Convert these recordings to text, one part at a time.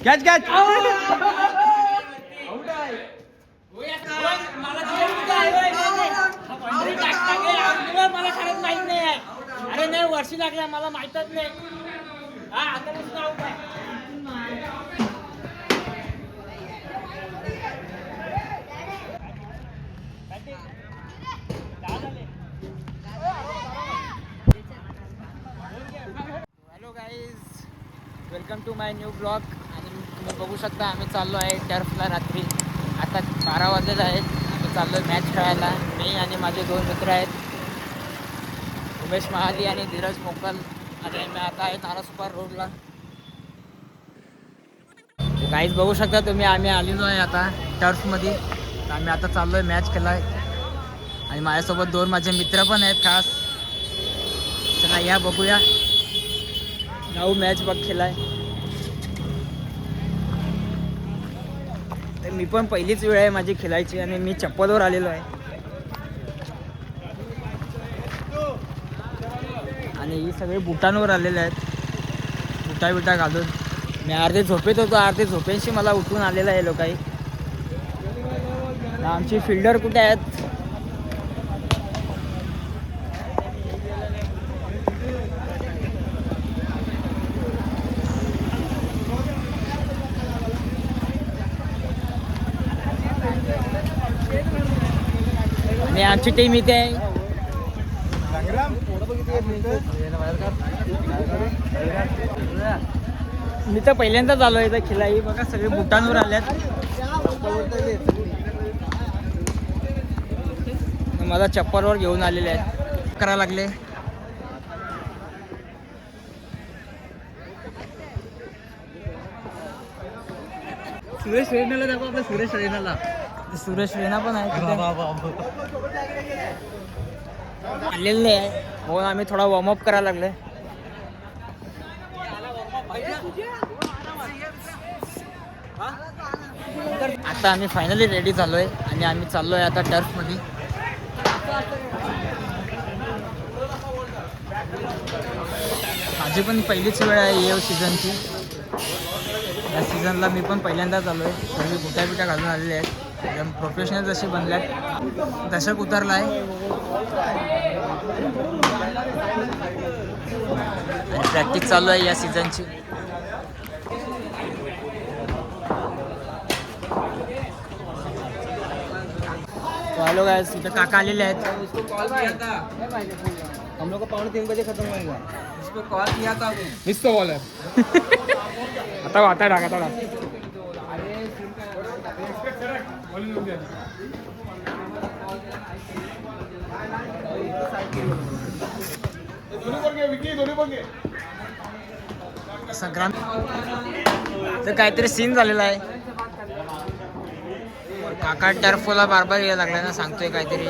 Catch catch मला खरंच माहित नाही आहे. अरे नाही वर्षी लागला मला माहितच नाही. हा आता आउट आहे. Hello guys, welcome to my new blog. आणि तुम्ही बघू शकता आम्ही चाललो आहे टर्फला रात्री. आता 12 वाजलेले आहेत. आम्ही चाललो आहे मॅच खेळायला. मी आणि माझे 2 मित्र आहेत, उमेश महाली आणि धीरज मोकल. आणि मी आता आहे तारासुपार रोडला. गाईज बघू शकता तुम्ही, आम्ही आलेलो आहे आता टर्फमध्ये. आम्ही आता चाललो आहे मॅच खेळाय. आणि माझ्यासोबत 2 माझे मित्र पण आहेत खास. चला या बघूया, जाऊ मॅच बघ खेळाय. मी पण पहिलीच वेळ आहे माझी खेळायची आणि मी चप्पलवर आलेलो आहे. आणि ही सगळे बुटांवर आलेले आहेत, बुटा घालून. मी अर्धे झोपेत होतो, अर्धे झोपेशी मला उठून आलेलं आहे लोकांनी. आमची फिल्डर कुठे आहेत? आणि आमची टीम इथे आहे. मी तर पहिल्यांदाच आलो इथं खेळाई. बघा सगळे बुटांवर आल्यात. मला चप्पलवर घेऊन आलेले आहेत. करायला लागले. सुरेश रेनाला दाखव आपला. सुरेश रेनाला. सुरेश रेना पण आहे आलेले आहे. म्हणून आम्ही थोडा वॉर्मअप करायला लागले. आता आम्ही फायनली रेडी झालोय आणि आम्ही चाललोय आता टर्फमध्ये. माझी पण पहिलीच वेळ आहे या सीझनची. या सीझनला मी पण पहिल्यांदाच आलो आहे. सगळी बुटा घालून आलेले आहेत. एकदम प्रोफेशनल जसे बनल्यात. दशक उतरला आहे आणि प्रॅक्टिस चालू आहे या सीझनची. हॅलो गाइस, इथं काका आलेले आहेत. हम लोग को 2:45 बजे खत्म होएगा. इसको कॉल किया था मिस तो बॉल है. आता डाका संक्रांत तर काहीतरी सीन झालेला आहे. काका टर्फला बारबार यायला लागला ना, सांगतोय काहीतरी.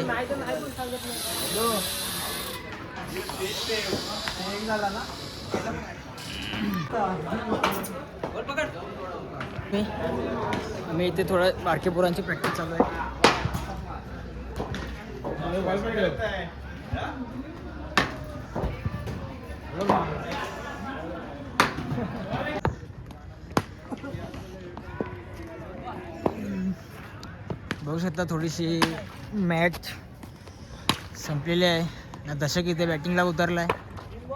मी इथे थोडं बारके पोरांची प्रॅक्टिस चालू आहे. बघू शकता थोडीशी मॅच संपलेली आहे ना. दशक इथे बॅटिंगला उतरला आहे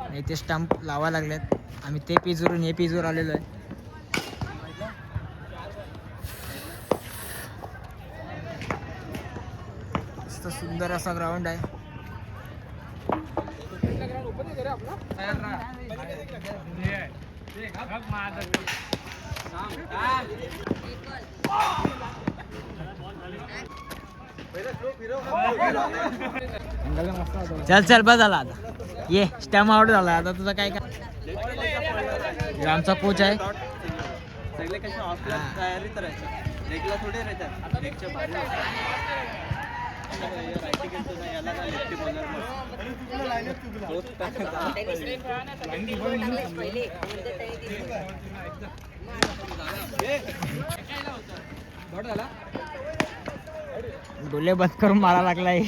आणि इथे स्टंप लावा लागल्यात. आम्ही ते पिचवरून हे पिचवर आलेलो आहे. मस्त सुंदर असा ग्राउंड आहे. चल चल बस झाला आता. ये स्टॅम आउट झाला. आता तुझं काय काय. आमचा कोच आहे. सगळे कसे ऑफला तयारीत राहायचं. लेगला थोडे राहतात. लेगच्या बाहेर रायटिंग येतो ना, याला ना लेफ्टी बॉलर डोले बंद करून मारा लागलाय.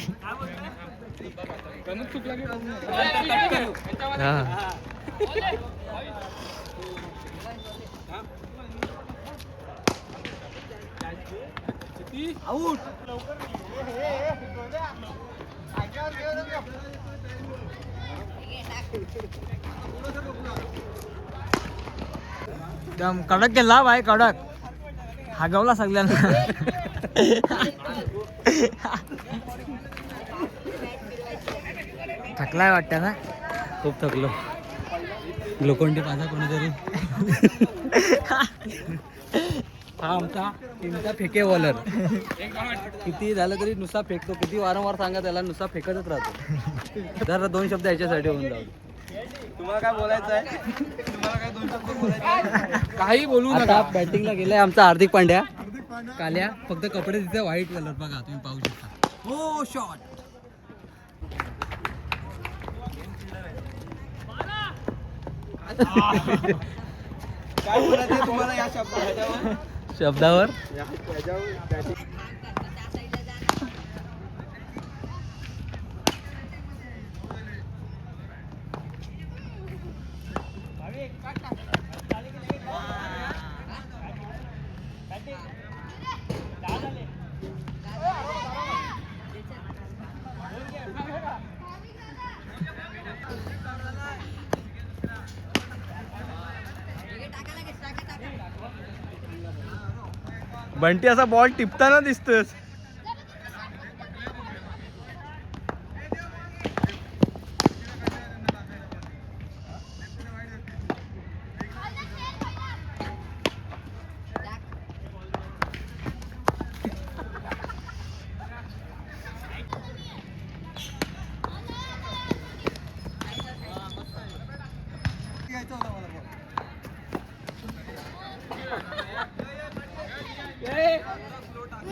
आऊट. एकदम कडक केला भाई, कडक हागवला सगळ्यांना. थकलाय वाटतं ना. खूप थकलो. ग्लुकोन डी माझा कोणीतरी. हा आमचा टीमचा फेके बॉलर. किती झालं तरी नुसता फेकतो. किती वारंवार सांगा त्याला, नुसता फेकतच राहतो. जरा 2 शब्द याच्यासाठी होऊन जाऊ. तुम्हाला काय बोलायचं आहे? तुम्हाला काय 2 शब्द बोलायचे आहे? काही बोलू नका. बॅटिंगला गेलाय आमचा हार्दिक पांड्या. काल्या फक्त कपडे तिथे व्हाईट कलर बघा, तुम्ही पाहू शकता. हो शॉट. काय बोलायचं आहे तुम्हाला या शब्दावर? शब्दावर बंटी असा बॉल टिपताना दिसतोस.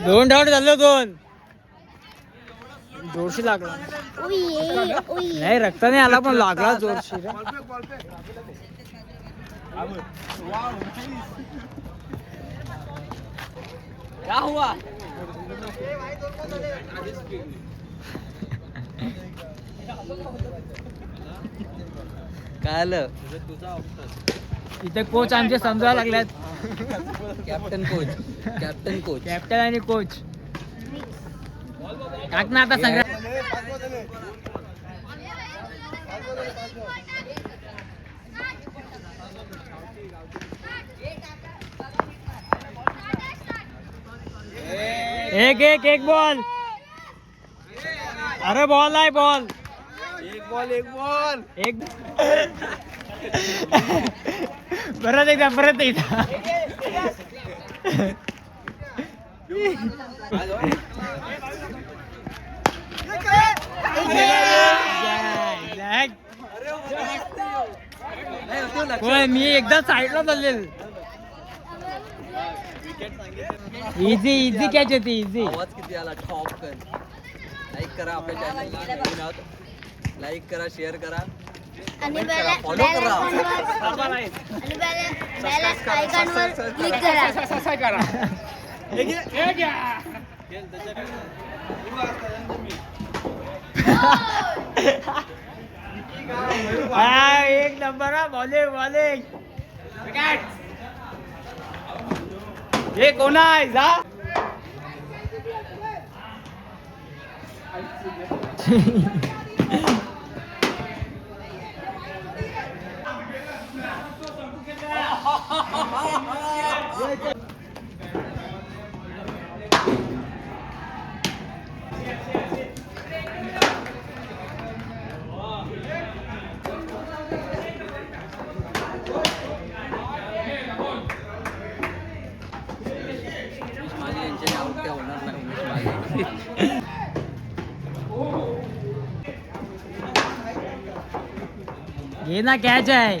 दोन डाऊट झालं, 2 जोरशी लागला. नाही रक्त नाही आला पण लागला जोरशी. क्या हुआ? काय आलं? इथे कोच आमचे समजायला लागल्यात. Captain coach. Captain coach. Captain आणि कोच टाक ना आता सगळ्या. एक बॉल. अरे बॉल आहे, बॉल. एक बॉल. परत एकदा. मी एकदा साईडला चाललेल. इझी कॅच येते, इझी. आवाज किती आला? टॉप कर. लाईक करा आपल्या चॅनलला. लाईक करा, शेअर करा, आणि फॉलो करा. बेल आयकॉनवर क्लिक करा. एक नंबर. बॉलिंग. हे कोण आहे? जा. ये ना कॅच आहे.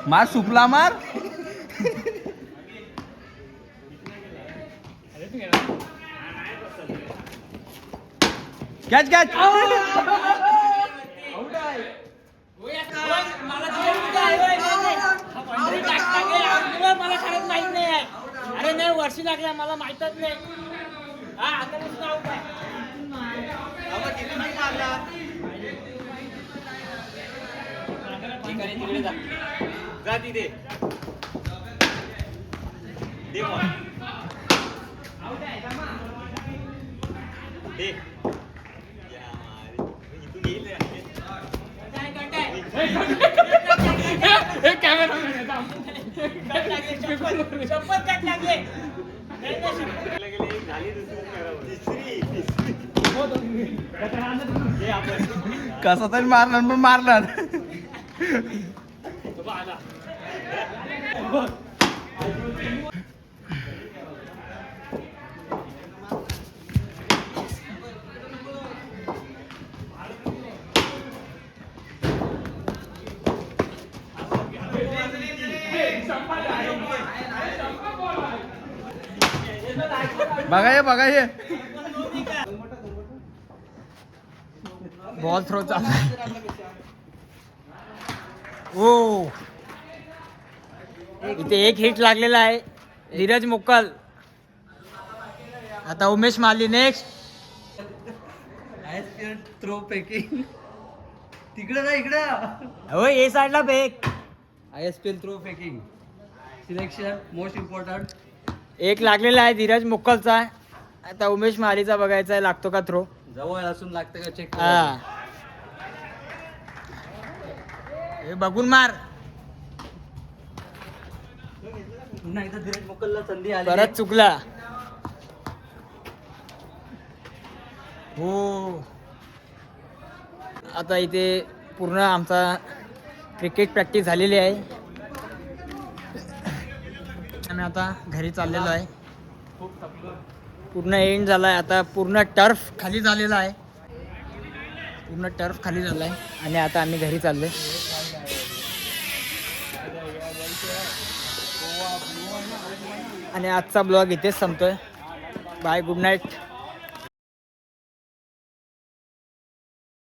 मार सुपला मार. Catch catch. मला खरंच माहित नाही आहे. अरे नाही वर्षी लागला मला माहितच नाही. हा आता नुसतं out आहे. जा तिथे दे मग. दे. इथून येईल रे. कसा तरी मारणार पण मारणार. बघा ये. बॉल थ्रो चालू आहे. ओ इथे एक हिट लागलेला आहे धीरज मुक्कल. आता उमेश माली नेक्स्ट. थ्रो फेकिंग तिकडे ना इकडं. हो ए साईडला फेक. ISPL थ्रो फेकिंग सिलेक्शन मोस्ट इम्पॉर्टंट. एक लागलेला आहे धीरज मुक्कलचा. आता उमेश मालीचा बघायचा आहे लागतो का थ्रो. जवळ असून लागतं का चेक. हा हे बघून मार. पुन्हा एकदा धीरज मुक्कलला संधी आली. परत चुकला. हो आता इथे पूर्ण आमचा क्रिकेट प्रॅक्टिस झालेली आहे. आम्ही आता घरी चाललेलो आहे. पूर्ण एंड झाला आहे. आता पूर्ण टर्फ खाली झालेला आहे. पूर्ण टर्फ खाली झाला आहे आणि आता आम्ही घरी चाललो. आणि आजचा ब्लॉग इथेच संपतोय. Bye good night.